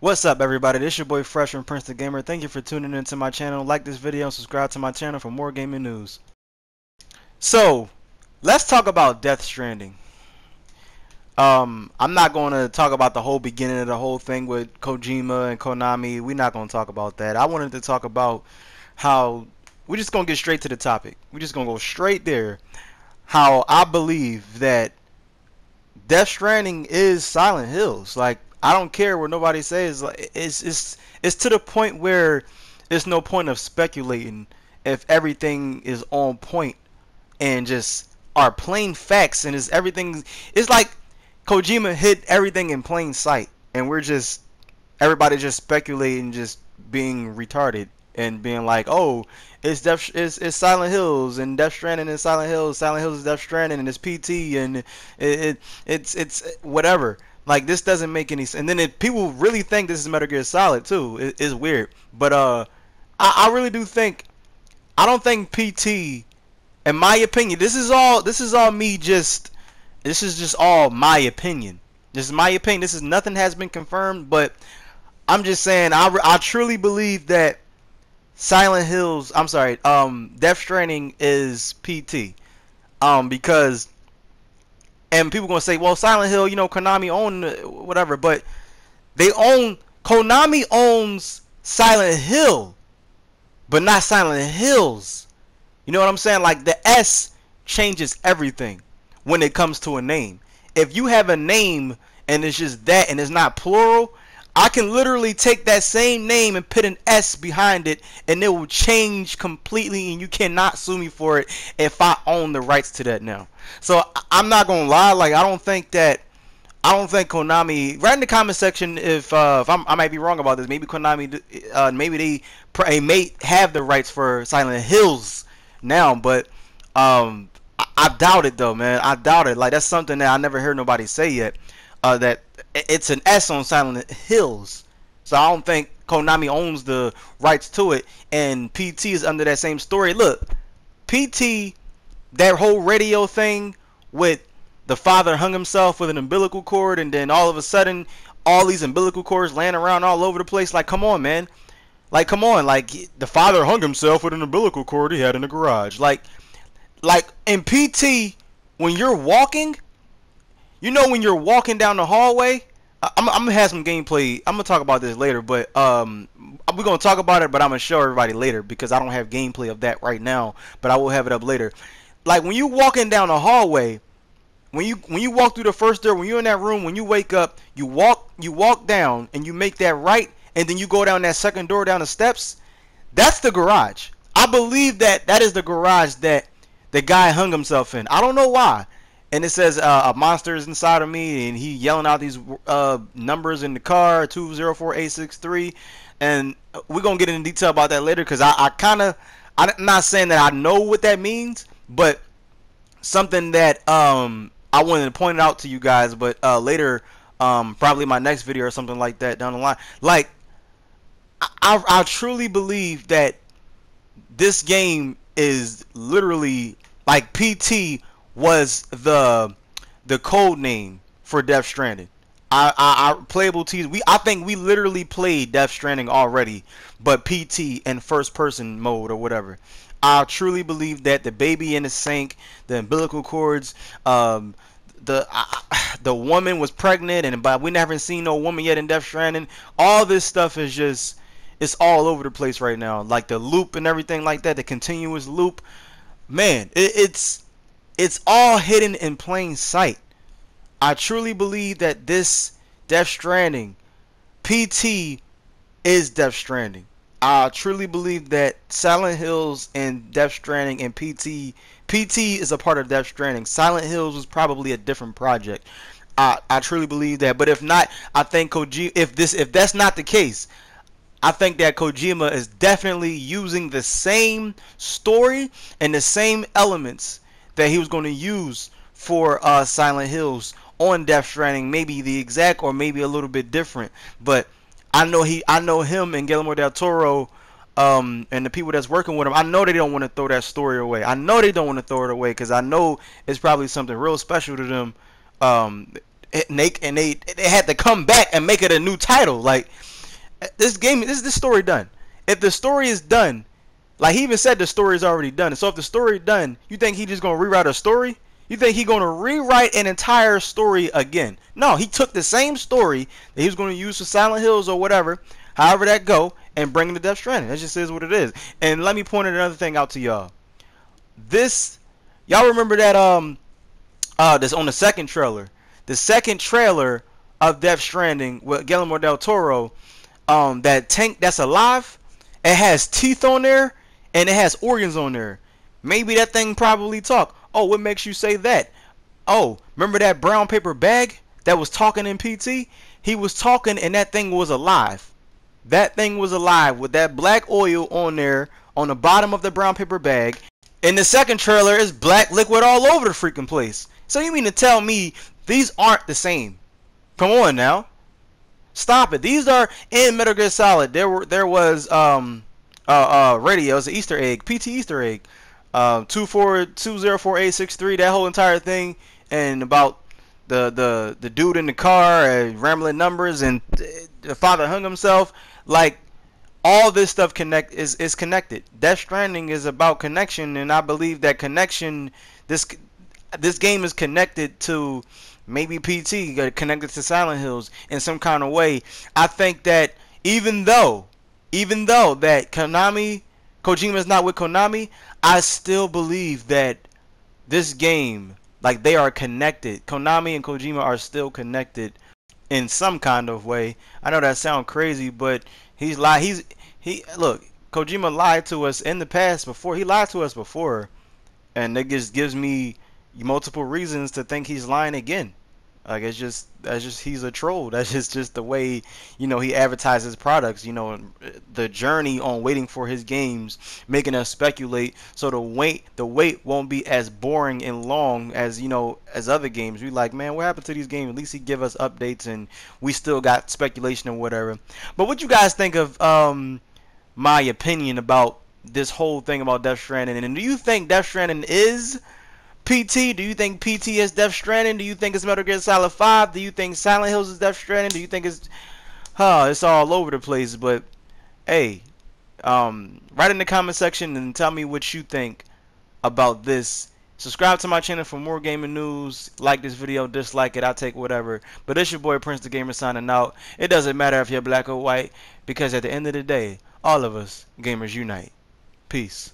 What's up, everybody? This your boy Fresh from Prince the Gamer. Thank you for tuning into my channel. Like this video and subscribe to my channel for more gaming news. So, let's talk about Death Stranding. I'm not going to talk about the whole beginning of the whole thing with Kojima and Konami. We're not going to talk about that. I wanted to talk about how we're just going to get straight to the topic. We're just going to go straight there. How I believe that Death Stranding is Silent Hills. Like, I don't care what nobody says. Like, it's to the point where there's no point of speculating if everything is on point and just are plain facts and is everything. It's like Kojima hid everything in plain sight, and we're just everybody just speculating, just being retarded and being like, oh, it's Silent Hills and Death Stranding is Silent Hills. Silent Hills is Death Stranding and it's PT and it's whatever. Like, this doesn't make any sense. And then people really think this is Metal Gear Solid too. It's weird, but I really do think I don't think PT. In my opinion, this is all me. This is just all my opinion. This is my opinion. This is nothing has been confirmed, but I'm just saying I truly believe that Silent Hills, I'm sorry, Death Stranding is PT. Because, and people gonna say, well, Silent Hill, Konami own whatever, but Konami owns Silent Hill, but not Silent Hills. You know what I'm saying? Like, the S changes everything when it comes to a name. If you have a name and it's just that and it's not plural, I can literally take that same name and put an S behind it and it will change completely, and you cannot sue me for it if I own the rights to that now. So I'm not gonna lie, like, I don't think Konami. Write in the comment section if I might be wrong about this. Maybe Konami, maybe they may have the rights for Silent Hills now, but I doubt it though, man. I doubt it. Like, that's something that I never heard nobody say yet. That it's an S on Silent Hills, so I don't think Konami owns the rights to it. And PT is under that same story. Look, PT, that whole radio thing with the father hung himself with an umbilical cord, and then all of a sudden, all these umbilical cords laying around all over the place. Like, come on, man. Like, come on. Like, the father hung himself with an umbilical cord he had in the garage. Like in PT, when you're walking, when you're walking down the hallway, I'm gonna have some gameplay. I'm gonna talk about this later, but we're gonna talk about it. But I'm gonna show everybody later because I don't have gameplay of that right now. But I will have it up later. Like, when you walking down the hallway, when you walk through the first door, when you're in that room, when you wake up, you walk down and you make that right, and then you go down that second door down the steps. That's the garage. I believe that is the garage that the guy hung himself in. I don't know why. And it says a monster is inside of me, and he yelling out these numbers in the car, 204863, and we're gonna get into detail about that later, because I'm not saying that I know what that means, but something that I wanted to point it out to you guys, but later, probably my next video or something like that down the line. Like, I truly believe that this game is literally, like, PT was the code name for Death Stranding. I playable teas. I think we literally played Death Stranding already, but PT in first person mode or whatever. I truly believe that the baby in the sink, the umbilical cords, the woman was pregnant, but we never seen no woman yet in Death Stranding. All this stuff is just, it's all over the place right now. Like, the loop and everything like that, the continuous loop. Man, it's all hidden in plain sight. I truly believe that this Death Stranding, PT, is Death Stranding. I truly believe that Silent Hills and Death Stranding and PT is a part of Death Stranding. Silent Hills was probably a different project. I truly believe that. But if not, I think Kojima, if that's not the case, I think that Kojima is definitely using the same story and the same elements that he was going to use for Silent Hills on Death Stranding. Maybe the exact, or maybe a little bit different. But I know him and Guillermo del Toro, and the people that's working with him. I know they don't want to throw that story away. I know they don't want to throw it away, because I know it's probably something real special to them. they had to come back and make it a new title. Like this game, this story done. If the story is done, like he even said, the story is already done. So if the story done, you think he just gonna rewrite a story? You think he gonna rewrite an entire story again? No, he took the same story that he was gonna use for Silent Hills or whatever, however that go, and bring it to Death Stranding. That just is what it is. And let me point another thing out to y'all. This, y'all remember that this on the second trailer. The second trailer of Death Stranding with Guillermo del Toro, that tank that's alive, it has teeth on there and it has organs on there. Maybe that thing probably talk. Oh, what makes you say that? Oh, remember that brown paper bag that was talking in PT? He was talking and that thing was alive. That thing was alive with that black oil on there on the bottom of the brown paper bag. In the second trailer, is black liquid all over the freaking place. So you mean to tell me these aren't the same? Come on now. Stop it. These are in Metal Gear Solid. There was radio. It's an Easter egg. PT Easter egg. 24204A63. That whole entire thing, and about the dude in the car, rambling numbers, and the father hung himself. Like all this stuff is connected. Death Stranding is about connection, and I believe that connection. This game is connected to maybe PT, connected to Silent Hills in some kind of way. I think that even though that Kojima is not with Konami, I still believe that this game, like, they are connected. Konami and Kojima are still connected in some kind of way. I know that sounds crazy, but he look, Kojima lied to us in the past before. He lied to us before, and that just gives me multiple reasons to think he's lying again. Like, that's just he's a troll. That's just the way, he advertises products. The journey on waiting for his games, making us speculate, so the wait won't be as boring and long as as other games. We like, man, what happened to these games? At least he give us updates, and we still got speculation and whatever. But what you guys think of my opinion about this whole thing about Death Stranding? And do you think Death Stranding is PT? Do you think PT is Death Stranding? Do you think it's Metal Gear Solid 5? Do you think Silent Hills is Death Stranding? Do you think it's all over the place? But hey, write in the comment section and tell me what you think about this. Subscribe to my channel for more gaming news. Like this video, dislike it, I'll take whatever. But it's your boy Prince the Gamer signing out. It doesn't matter if you're black or white, because at the end of the day, all of us gamers unite. Peace.